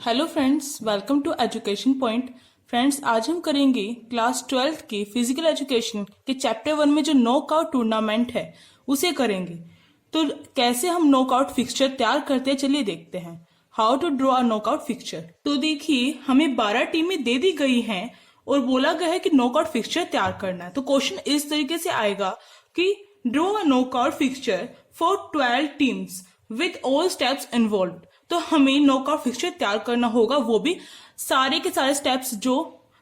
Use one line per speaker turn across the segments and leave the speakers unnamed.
Hello friends, welcome to education point. Friends, आज हम करेंगे क्लास 12th की फिजिकल एजुकेशन के चैप्टर 1 में जो नॉकआउट टूर्नामेंट है उसे करेंगे। तो कैसे हम नॉकआउट फिक्सचर तैयार करते हैं, चलिए देखते हैं। How to draw a knockout fixture. तो देखिए, हमें 12 टीमें दे दी गई हैं और बोला गया है कि नॉकआउट फिक्सचर तैयार करना है। तो क्वेश्चन इस तरीके से आएगा कि draw a knockout fixture for 12 teams with all steps involve. तो हमें नॉकआउट फिक्सचर तैयार करना होगा, वो भी सारे के सारे स्टेप्स जो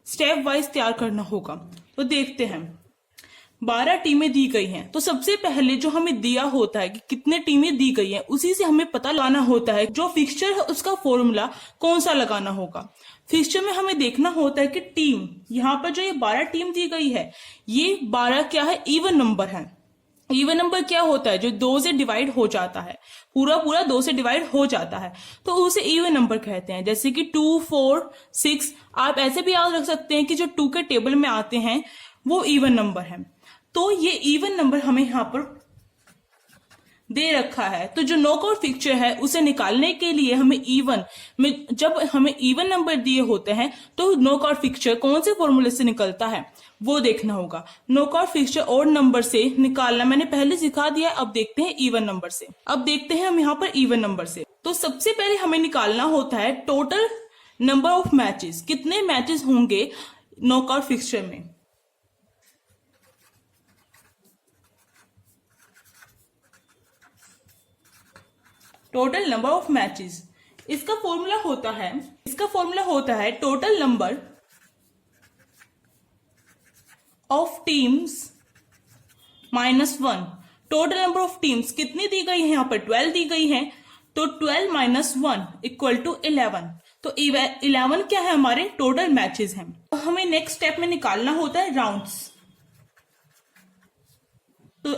स्टेप वाइज तैयार करना होगा। तो देखते हैं, 12 टीमें दी गई हैं। तो सबसे पहले जो हमें दिया होता है कि कितने टीमें दी गई हैं, उसी से हमें पता लगाना होता है जो फिक्सचर है उसका फॉर्मूला कौन सा लगाना होगा। फिक्सचर में हमें देखना होता है कि टीम, यहाँ पर जो ये 12 टीम दी गई है, ये 12 क्या है, इवन नंबर है। इवन नंबर क्या होता है, जो 2 से डिवाइड हो जाता है, पूरा पूरा 2 से डिवाइड हो जाता है, तो उसे इवन नंबर कहते हैं। जैसे कि 2, 4, 6। आप ऐसे भी याद रख सकते हैं कि जो 2 के टेबल में आते हैं वो इवन नंबर है। तो ये इवन नंबर हमें यहाँ पर दे रखा है। तो जो नॉकआउट फिक्सचर है उसे निकालने के लिए हमें इवन में, जब हमें इवन नंबर दिए होते हैं तो नॉकआउट फिक्सचर कौन से फॉर्मूले से निकलता है वो देखना होगा। नॉकआउट फिक्सचर और नंबर से निकालना मैंने पहले सिखा दिया है। अब देखते हैं इवन नंबर से। अब देखते हैं हम यहाँ पर इवन नंबर से। तो सबसे पहले हमें निकालना होता है टोटल नंबर ऑफ मैचेस, कितने मैचेस होंगे नॉकआउट फिक्सचर में। टोटल नंबर ऑफ मैचेस, इसका फॉर्मूला होता है total number of teams -1। Total number of teams कितनी दी गई है, यहाँ पर 12 दी गई है। तो 12 - 1 इक्वल टू 11। तो 11 क्या है, हमारे टोटल मैचेस हैं। तो हमें नेक्स्ट स्टेप में निकालना होता है राउंड्स। तो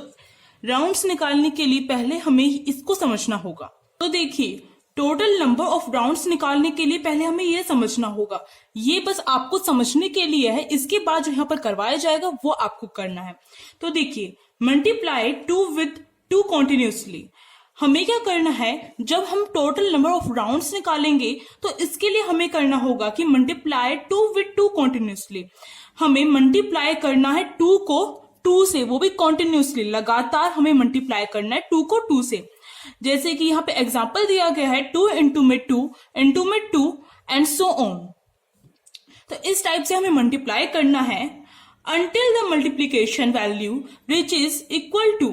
राउंड्स निकालने के लिए पहले हमें इसको समझना होगा। तो देखिए, टोटल नंबर ऑफ राउंड्स निकालने के लिए पहले हमें यह समझना होगा। ये बस आपको समझने के लिए है, इसके बाद जो यहाँ पर करवाया जाएगा वो आपको करना है। तो देखिए, मल्टीप्लाई 2 विद 2 कॉन्टिन्यूसली। हमें क्या करना है, जब हम टोटल नंबर ऑफ राउंड्स निकालेंगे तो इसके लिए हमें करना होगा कि मल्टीप्लाई 2 विद 2 कॉन्टिन्यूसली। हमें मल्टीप्लाई करना है 2 को 2 से, वो भी कॉन्टिन्यूसली, लगातार हमें मल्टीप्लाई करना है 2 को 2 से। जैसे कि यहाँ पे एग्जाम्पल दिया गया है 2 इंटू में 2 इंटू में 2 एंड सो ऑन। तो इस टाइप से हमें मल्टीप्लाई करना है until the multiplication value reaches equal to,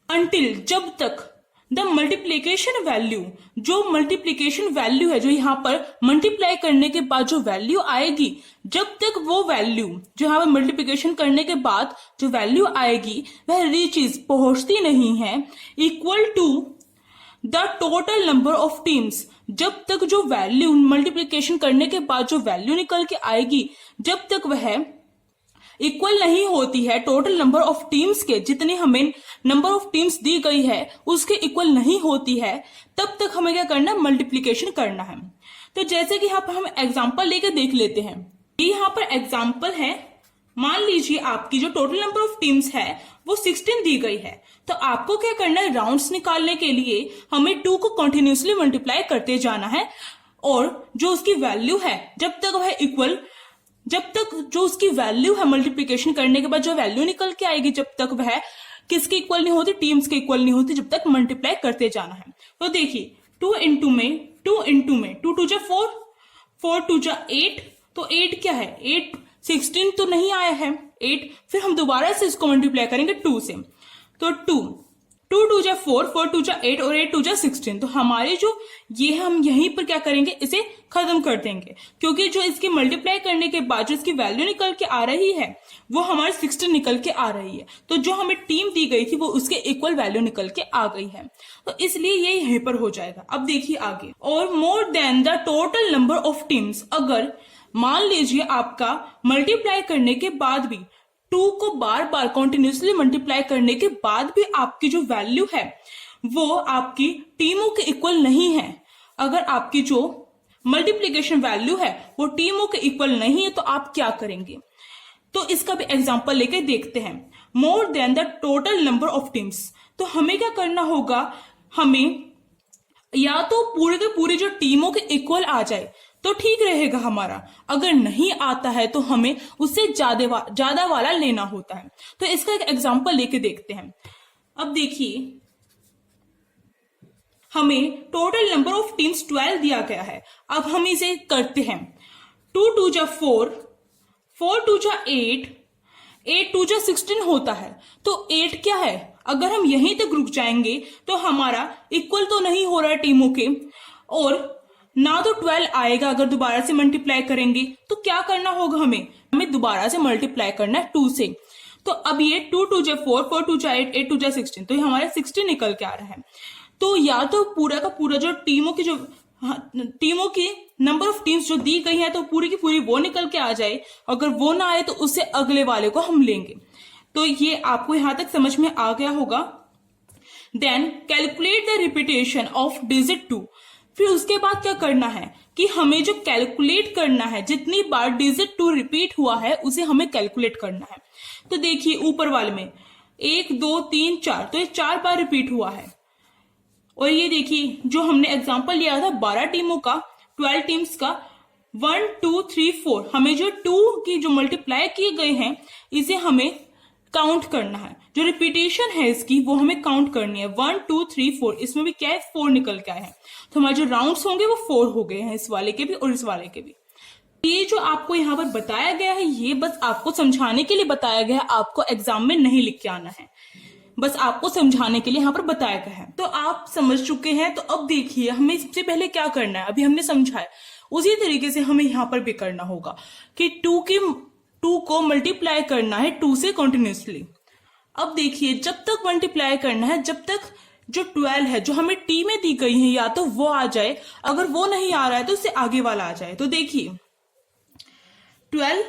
until जब तक द मल्टीप्लीकेशन वैल्यू, जो मल्टीप्लीकेशन वैल्यू है, जो यहाँ पर मल्टीप्लाई करने के बाद जो वैल्यू आएगी, जब तक वो वैल्यू जो यहाँ पर मल्टीप्लीकेशन करने के बाद जो वैल्यू आएगी वह रीचेस, पहुंचती नहीं है, equal to the total number of teams. जब तक जो वैल्यू मल्टीप्लीकेशन करने के बाद जो वैल्यू निकल के आएगी, जब तक वह इक्वल नहीं होती है टोटल नंबर ऑफ टीम्स के, जितनी हमें नंबर ऑफ टीम्स दी गई है उसके इक्वल नहीं होती है, तब तक हमें क्या करना है, मल्टीप्लीकेशन करना है। तो जैसे कि यहाँ पर हम एग्जांपल लेके देख लेते हैं। ये यहाँ पर एग्जांपल है, मान लीजिए आपकी जो टोटल नंबर ऑफ टीम्स है वो 16 दी गई है। तो आपको क्या करना है, राउंड्स निकालने के लिए हमें 2 को कंटिन्यूसली मल्टीप्लाई करते जाना है, और जो उसकी वैल्यू है जब तक वह इक्वल, जब तक जो उसकी वैल्यू है मल्टीप्लीकेशन करने के बाद जो वैल्यू निकल के आएगी, जब तक वह किसके इक्वल नहीं होती, टीम्स के इक्वल नहीं होती, जब तक मल्टीप्लाई करते जाना है। तो देखिए, 2 इंटू में 2 इंटू में 2 2 जा 4, 4 2 जा 8। तो 8 क्या है, 8 16 तो नहीं आया है 8। फिर हम दोबारा से इसको मल्टीप्लाई करेंगे 2 से। तो 2 2 2 जा 4, 4 2 जा 8 और 8 2 जा 16। तो हमारे जो ये, हम यहीं पर क्या करेंगे, इसे खत्म कर देंगे, क्योंकि जो इसके मल्टीप्लाई करने के बाद जो इसकी वैल्यू निकल के आ रही है वो हमारी 16 निकल के आ रही है। तो जो हमें टीम दी गई थी वो उसके इक्वल वैल्यू निकल के आ गई है। तो इसलिए ये यहीं पर हो जाएगा। अब देखिए आगे, और more than the total number of teams. अगर मान लीजिए आपका मल्टीप्लाई करने के बाद भी, 2 को बार बार कॉन्टिन्यूसली मल्टीप्लाई करने के बाद भी आपकी जो वैल्यू है वो आपकी टीमों के इक्वल नहीं है, अगर आपकी जो मल्टीप्लीकेशन वैल्यू है वो टीमों के इक्वल नहीं है, तो आप क्या करेंगे। तो इसका भी एग्जांपल लेके देखते हैं। More than the total number of teams. तो हमें क्या करना होगा, हमें या तो पूरे के पूरे जो टीमों के इक्वल आ जाए तो ठीक रहेगा हमारा, अगर नहीं आता है तो हमें उससे ज्यादा वाला लेना होता है। तो इसका एक एग्जांपल लेके देखते हैं। अब देखिए, हमें टोटल नंबर ऑफ टीम्स 12 दिया गया है। अब हम इसे करते हैं। 2 2 जा 4, 4 2 जा 8, 8 2 जा 16 होता है। तो 8 क्या है, अगर हम यहीं तक रुक जाएंगे तो हमारा इक्वल तो नहीं हो रहा है टीमों के, और ना तो 12 आएगा अगर दोबारा से मल्टीप्लाई करेंगे। तो क्या करना होगा, हमें दोबारा से मल्टीप्लाई करना है 2 से। तो अब ये 2 2 जा 4, 4 2 जा 8, 8 2 जा 16, तो ये हमारे 16 निकल के आ रहा है। तो या तो पूरा का पूरा जो टीमों की नंबर ऑफ टीम्स जो दी गई है तो पूरी की पूरी वो निकल के आ जाए, अगर वो ना आए तो उससे अगले वाले को हम लेंगे। तो ये आपको यहां तक समझ में आ गया होगा। Then calculate the repetition of digit 2। फिर उसके बाद क्या करना है कि हमें जो कैलकुलेट करना है, जितनी बार डिजिट 2 रिपीट हुआ है उसे हमें कैलकुलेट करना है। तो देखिए ऊपर वाले में 1 2 3 4, तो ये 4 बार रिपीट हुआ है। और ये देखिए जो हमने एग्जांपल लिया था 12 टीमों का, 12 टीम्स का, 1 2 3 4, हमें जो 2 की जो मल्टीप्लाई किए गए हैं इसे हमें काउंट करना है। जो रिपीटेशन है इसकी वो हमें काउंट करनी है। 1 2 3 4, इसमें भी क्या है, 4 निकल के आए हैं। तो हमारे जो राउंड्स होंगे वो 4 हो गए हैं, इस वाले के भी और इस वाले के भी। ये जो आपको यहाँ पर बताया गया है ये बस आपको समझाने के लिए बताया गया है, आपको एग्जाम में नहीं लिख के आना है, बस आपको समझाने के लिए यहाँ पर बताया गया है। तो आप समझ चुके हैं। तो अब देखिए हमें सबसे पहले क्या करना है, अभी हमने समझाया उसी तरीके से हमें यहाँ पर भी करना होगा कि 2 को मल्टीप्लाई करना है 2 से कंटिन्यूसली। अब देखिए जब तक मल्टीप्लाई करना है, जब तक जो 12 है जो हमें टी में दी गई है या तो वो आ जाए, अगर वो नहीं आ रहा है तो उससे आगे वाला आ जाए। तो देखिए 12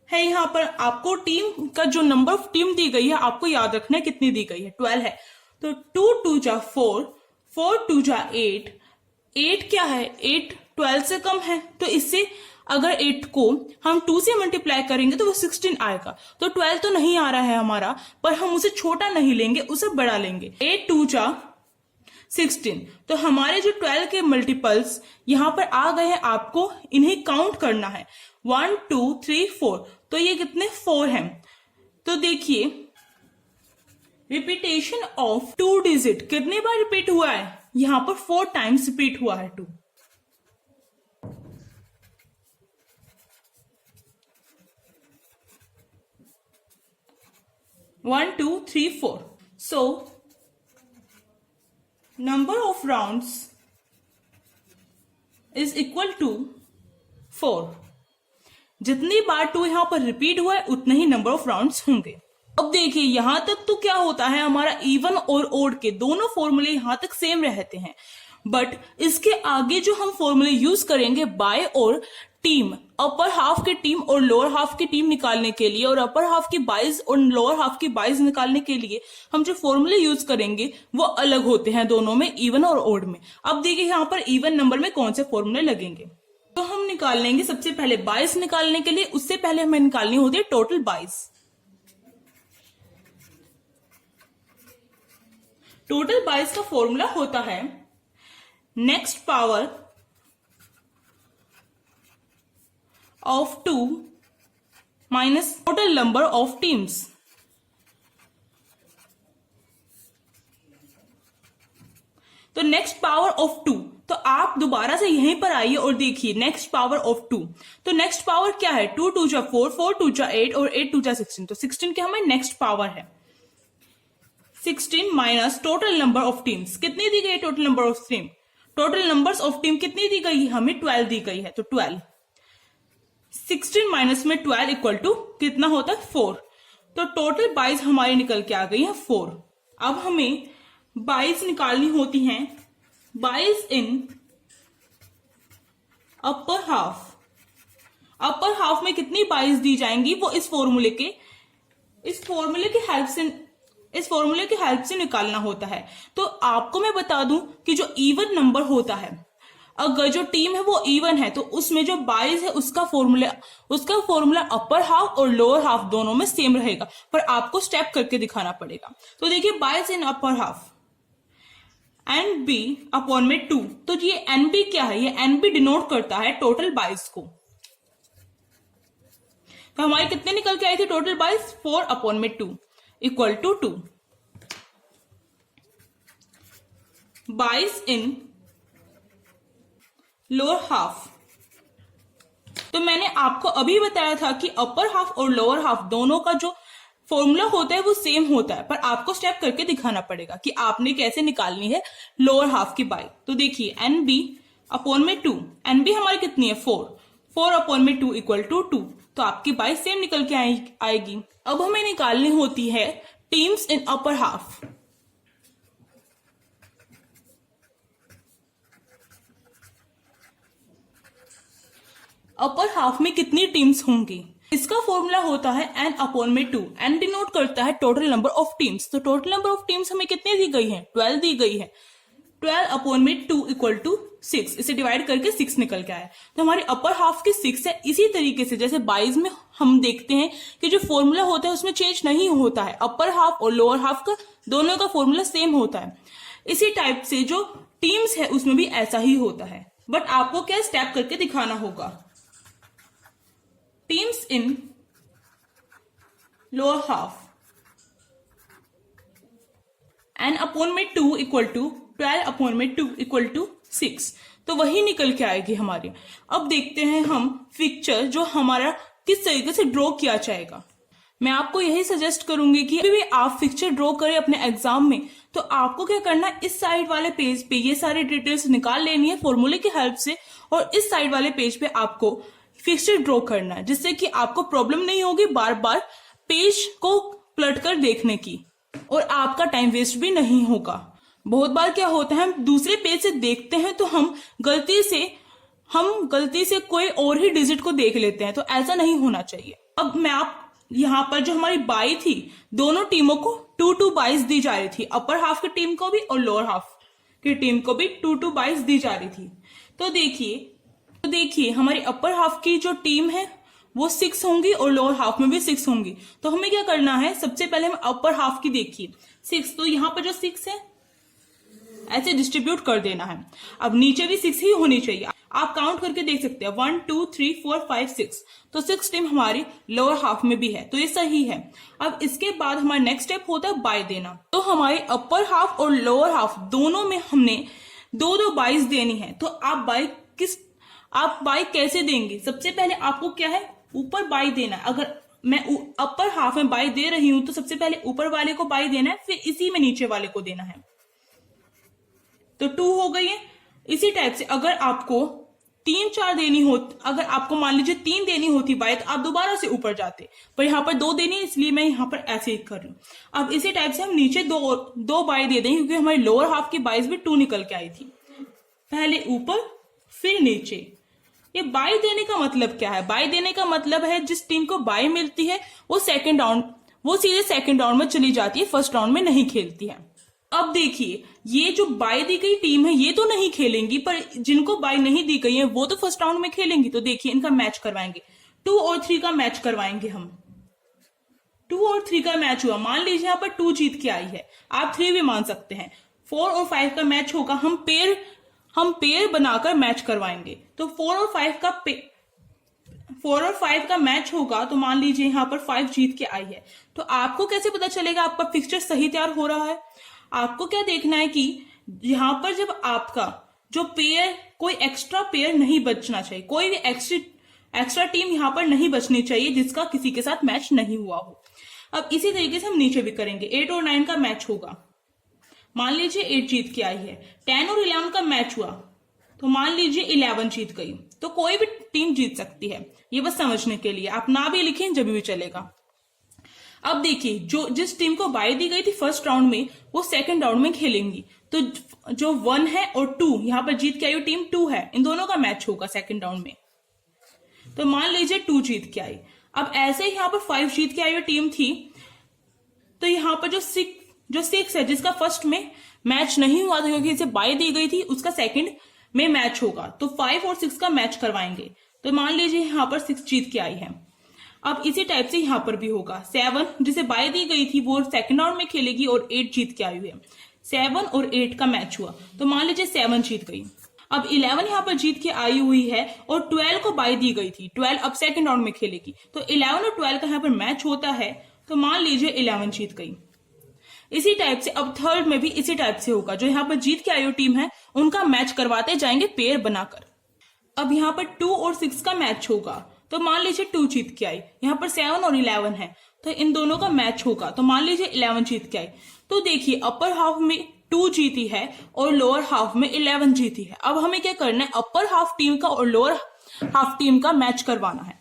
है, यहाँ पर आपको टीम का जो नंबर ऑफ टीम दी गई है आपको याद रखना है कितनी दी गई है, 12 है। तो 2 2 जा 4, 4 2 जा 8, 8 क्या है, 8 12 से कम है। तो इससे अगर 8 को हम 2 से मल्टीप्लाई करेंगे तो वो 16 आएगा। तो 12 तो नहीं आ रहा है हमारा, पर हम उसे छोटा नहीं लेंगे, उसे बड़ा लेंगे। 8 2 जा 16, तो हमारे जो 12 के मल्टीपल्स यहाँ पर आ गए हैं, आपको इन्हें काउंट करना है। 1 2 3 4, तो ये कितने 4 हैं। तो देखिए रिपीटेशन ऑफ 2 डिजिट कितने बार रिपीट हुआ है, यहां पर 4 टाइम्स रिपीट हुआ है 2। One, 2, 3, 4. So, number of rounds is equal to 4. जितनी बार 2 यहां पर रिपीट हुआ है उतने ही नंबर ऑफ राउंड्स होंगे। अब देखिए यहां तक तो क्या होता है, हमारा इवन और ओड के दोनों फॉर्मूले यहां तक सेम रहते हैं, बट इसके आगे जो हम फॉर्मूले यूज करेंगे बाय और टीम, अपर हाफ की टीम और लोअर हाफ की टीम निकालने के लिए, और अपर हाफ की बाइज और लोअर हाफ की बाइज निकालने के लिए हम जो फॉर्मूले यूज करेंगे वो अलग होते हैं दोनों में, इवन और ओड में। अब देखिए यहाँ पर इवन नंबर में कौन से फॉर्मूले लगेंगे। तो हम निकाल लेंगे सबसे पहले बाइज निकालने के लिए, उससे पहले हमें निकालनी होती है टोटल बाइज। टोटल बाइज का फॉर्मूला होता है next power of 2 minus total number of teams। तो नेक्स्ट पावर ऑफ 2, तो आप दोबारा से यहीं पर आइए और देखिए नेक्स्ट पावर ऑफ 2। तो नेक्स्ट पावर क्या है, 2 2 जा 4, 4 2 जा 8 और 8 2 जा 16। तो 16 के हमें नेक्स्ट पावर है। 16 minus total number of teams, कितनी दी गई total number of team, total numbers of team कितनी दी गई, हमें 12 दी गई है। तो 12, 16 माइनस में 12 इक्वल टू कितना होता है 4। तो टोटल बाइज हमारी निकल के आ गई है 4। अब हमें बाइज निकालनी होती हैं, buys in upper half. Upper half में कितनी बाइज दी जाएंगी वो इस फॉर्मूले की हेल्प से निकालना होता है। तो आपको मैं बता दूं कि जो इवन नंबर होता है, अगर जो टीम है वो इवन है तो उसमें जो बाइज है उसका फॉर्मूला अपर हाफ और लोअर हाफ दोनों में सेम रहेगा, पर आपको स्टेप करके दिखाना पड़ेगा। तो देखिए bias in upper half, N B upon में 2। तो ये एन बी क्या है, ये एन बी डिनोट करता है टोटल बाइस को। तो हमारे कितने निकल के आए थे टोटल बाइस, 4 अपॉन में 2 इक्वल टू 2। बाइस इन लोअर हाफ। तो मैंने आपको अभी बताया था कि अपर हाफ और लोअर हाफ दोनों का जो फॉर्मूला होता है वो सेम होता है, पर आपको स्टेप करके दिखाना पड़ेगा कि आपने कैसे निकालनी है लोअर हाफ की बाई। तो देखिए एन बी अपॉन में 2, एन बी हमारी कितनी है 4, 4 अपॉन में 2 इक्वल टू 2। तो आपकी बाई सेम निकल के आएगी। अब हमें निकालनी होती है teams in upper half. Upper half में कितनी टीम्स होंगी, इसका फॉर्मूला होता है एन अपॉन में 2। एन डिनोट करता है टोटल नंबर ऑफ टीम्स। तो टोटल नंबर ऑफ टीम्स हमें कितनी दी गई है, 12 दी गई है। 12 अपॉन में 2 इक्वल टू 6, इसे डिवाइड करके 6 निकल के आया। तो हमारी अपर हाफ की 6 है। इसी तरीके से जैसे 22 में हम देखते हैं कि जो फॉर्मूला होता है उसमें चेंज नहीं होता है, अपर हाफ और लोअर हाफ का दोनों का फॉर्मूला सेम होता है। इसी टाइप से जो टीम्स है उसमें भी ऐसा ही होता है, बट आपको क्या स्टेप करके दिखाना होगा। Teams in lower half an upon में 2 इक्वल टू 12 अपॉन में 2 इक्वल टू 6। तो वही निकल के आएगी हमारी। अब देखते हैं हम पिक्चर जो हमारा किस तरीके से ड्रॉ किया जाएगा। मैं आपको यही सजेस्ट करूंगी कि अभी भी आप पिक्चर ड्रॉ करें अपने एग्जाम में, तो आपको क्या करना है, इस साइड वाले पेज पे ये सारी डिटेल्स निकाल लेनी है फॉर्मूले की हेल्प से, और इस साइड वाले पेज पे आपको पिक्चर ड्रॉ करना है, जिससे कि आपको प्रॉब्लम नहीं होगी बार बार पेज को पलट कर देखने की, और आपका टाइम वेस्ट भी नहीं होगा। बहुत बार क्या होता है, हम दूसरे पेज से देखते हैं तो हम गलती से कोई और ही डिजिट को देख लेते हैं, तो ऐसा नहीं होना चाहिए। अब मैं आप यहाँ पर जो हमारी बाई थी, दोनों टीमों को 2-2 बाइस दी जा रही थी, अपर हाफ की टीम को भी और लोअर हाफ की टीम को भी 2-2 बाइस दी जा रही थी। तो देखिए हमारी अपर हाफ की जो टीम है वो 6 होंगी और लोअर हाफ में भी 6 होंगी। तो हमें क्या करना है, सबसे पहले हम अपर हाफ की देखिए 6, तो यहाँ पर जो 6 है ऐसे डिस्ट्रीब्यूट कर देना है। अब नीचे भी 6 ही होनी चाहिए, आप काउंट करके देख सकते हैं 1 2 3 4 5 6। तो 6 टीम हमारी लोअर हाफ में भी है, तो ये सही है। अब इसके बाद हमारा नेक्स्ट स्टेप होता है बाय देना। तो हमारे अपर हाफ और लोअर हाफ दोनों में हमने 2-2 बाइस देनी है। तो आप बाई कैसे देंगे, सबसे पहले आपको क्या है, ऊपर बाई देना है। अगर मैं अपर हाफ में बाई दे रही हूं तो सबसे पहले ऊपर वाले को बाई देना है, फिर इसी में नीचे वाले को देना है। तो 2 हो गई है। इसी टाइप से अगर आपको 3-4 देनी हो, अगर आपको मान लीजिए 3 देनी होती बाई, तो आप दोबारा से ऊपर जाते, पर यहाँ पर 2 देनी है, इसलिए मैं यहाँ पर ऐसे ही कर रही हूं। अब इसी टाइप से हम नीचे दो बाई दे देंगे, क्योंकि हमारी लोअर हाफ की बाइस भी 2 निकल के आई थी, पहले ऊपर फिर नीचे। ये बाई देने का मतलब क्या है, बाई देने का मतलब है जिस टीम को बाई मिलती है वो सीधे सेकंड राउंड में चली जाती है, फर्स्ट राउंड में नहीं खेलती है। अब देखिए ये जो बाई दी गई टीम है ये तो नहीं खेलेंगी, पर जिनको बाई नहीं दी गई है वो तो फर्स्ट राउंड में खेलेंगी। तो देखिए इनका मैच करवाएंगे, 2 और 3 का मैच करवाएंगे हम। 2 और 3 का मैच हुआ, मान लीजिए यहाँ पर 2 जीत के आई है, आप 3 भी मान सकते हैं। 4 और 5 का मैच होगा, हम पेयर बनाकर मैच करवाएंगे। तो 4 और 5 का मैच होगा, तो मान लीजिए यहाँ पर 5 जीत के आई है। तो आपको कैसे पता चलेगा आपका फिक्सचर सही तैयार हो रहा है, आपको क्या देखना है कि यहाँ पर जब आपका जो पेयर, कोई एक्स्ट्रा पेयर नहीं बचना चाहिए, कोई भी एक्स्ट्रा टीम यहाँ पर नहीं बचनी चाहिए जिसका किसी के साथ मैच नहीं हुआ हो। अब इसी तरीके से हम नीचे भी करेंगे, 8 और 9 का मैच होगा, मान लीजिए 8 जीत के आई है। 10 और 11 का मैच हुआ, तो मान लीजिए 11 जीत गई। तो कोई भी टीम जीत सकती है, ये बस समझने के लिए, आप ना भी लिखें जब भी चलेगा। अब देखिए जिस टीम को बाई दी गई थी फर्स्ट राउंड में, वो सेकंड राउंड में खेलेंगी। तो जो 1 है और 2, यहाँ पर जीत के आई टीम 2 है, इन दोनों का मैच होगा सेकंड राउंड में। तो मान लीजिए 2 जीत के आई। अब ऐसे ही यहाँ पर 5 जीत के आई हुई टीम थी, तो यहाँ पर जो 6 है, जिसका फर्स्ट में मैच नहीं हुआ था क्योंकि इसे बाई दी गई थी, उसका सेकंड में मैच होगा। तो 5 और 6 का मैच करवाएंगे। तो मान लीजिए यहाँ पर 6 जीत के आई है। अब इसी टाइप से यहाँ पर भी होगा, 7 जिसे बाई दी गई थी वो सेकंड राउंड में खेलेगी और 8 जीत के आई हुई है। 7 और 8 का मैच हुआ, तो मान लीजिए 7 जीत गई। अब 11 यहाँ पर जीत के आई हुई है और 12 को बाय दी गई थी। 12 अब सेकंड राउंड में खेलेगी, तो 11 और 12 का यहाँ पर मैच होता है, तो मान लीजिए 11 जीत गई। इसी टाइप से अब थर्ड में भी इसी टाइप से होगा। जो यहाँ पर जीत के आई हुई टीम है उनका मैच करवाते जाएंगे पेयर बनाकर। अब यहाँ पर 2 और 6 का मैच होगा, तो मान लीजिए 2 जीत के आई। यहाँ पर 7 और 11 है, तो इन दोनों का मैच होगा, तो मान लीजिए 11 जीत के आई। तो देखिए अपर हाफ में 2 जीती है और लोअर हाफ में 11 जीती है। अब हमें क्या करना है, अपर हाफ टीम का और लोअर हाफ टीम का मैच करवाना है।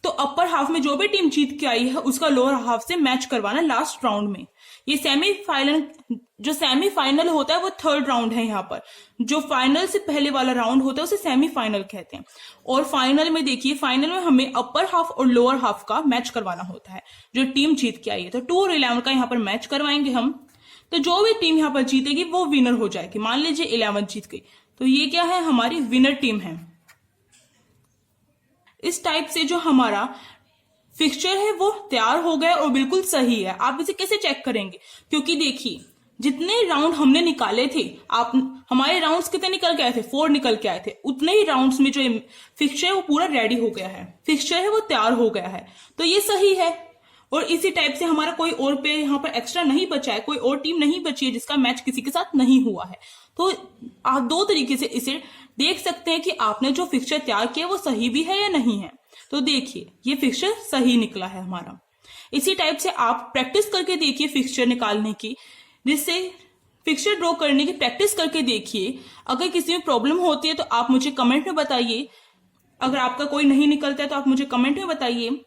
तो अपर हाफ में जो भी टीम जीत के आई है उसका लोअर हाफ से मैच करवाना लास्ट राउंड में। ये सेमीफाइनल, जो सेमीफाइनल होता है वो थर्ड राउंड है। यहाँ पर जो फाइनल से पहले वाला राउंड होता है उसे सेमीफाइनल कहते हैं। और फाइनल में देखिए, फाइनल में हमें अपर हाफ और लोअर हाफ का मैच करवाना होता है जो टीम जीत के आई है। तो 2 और 11 का यहाँ पर मैच करवाएंगे हम। तो जो भी टीम यहाँ पर जीतेगी वो विनर हो जाएगी। मान लीजिए 11 जीत गई, तो ये क्या है, हमारी विनर टीम है। इस टाइप से जो हमारा फिक्सचर है वो तैयार हो गया और बिल्कुल सही है। आप इसे कैसे चेक करेंगे, क्योंकि देखिए जितने राउंड हमने निकाले थे, आप हमारे राउंड्स कितने निकल के आए थे, 4 निकल के आए थे। उतने ही राउंड्स में जो फिक्सचर है वो पूरा रेडी हो गया है, फिक्सचर है वो तैयार हो गया है, तो ये सही है। और इसी टाइप से हमारा कोई और पे यहाँ पर एक्स्ट्रा नहीं बचा है, कोई और टीम नहीं बची है जिसका मैच किसी के साथ नहीं हुआ है। तो आप 2 तरीके से इसे देख सकते हैं कि आपने जो फिक्सचर तैयार किया वो सही भी है या नहीं है। तो देखिए ये फिक्सचर सही निकला है हमारा। इसी टाइप से आप प्रैक्टिस करके देखिए फिक्सचर निकालने की, जिससे फिक्सचर ड्रॉ करने की प्रैक्टिस करके देखिए। अगर किसी में प्रॉब्लम होती है तो आप मुझे कमेंट में बताइए। अगर आपका कोई नहीं निकलता है तो आप मुझे कमेंट में बताइए।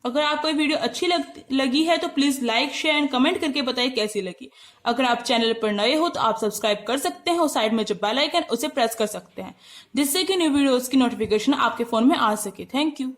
अगर आपको वीडियो अच्छी लगी है तो please like, share and comment करके बताइए कैसी लगी। अगर आप चैनल पर नए हो तो आप सब्सक्राइब कर सकते हैं और साइड में जो बेल आइकन उसे प्रेस कर सकते हैं, जिससे कि न्यू वीडियोस की नोटिफिकेशन आपके फोन में आ सके। Thank you.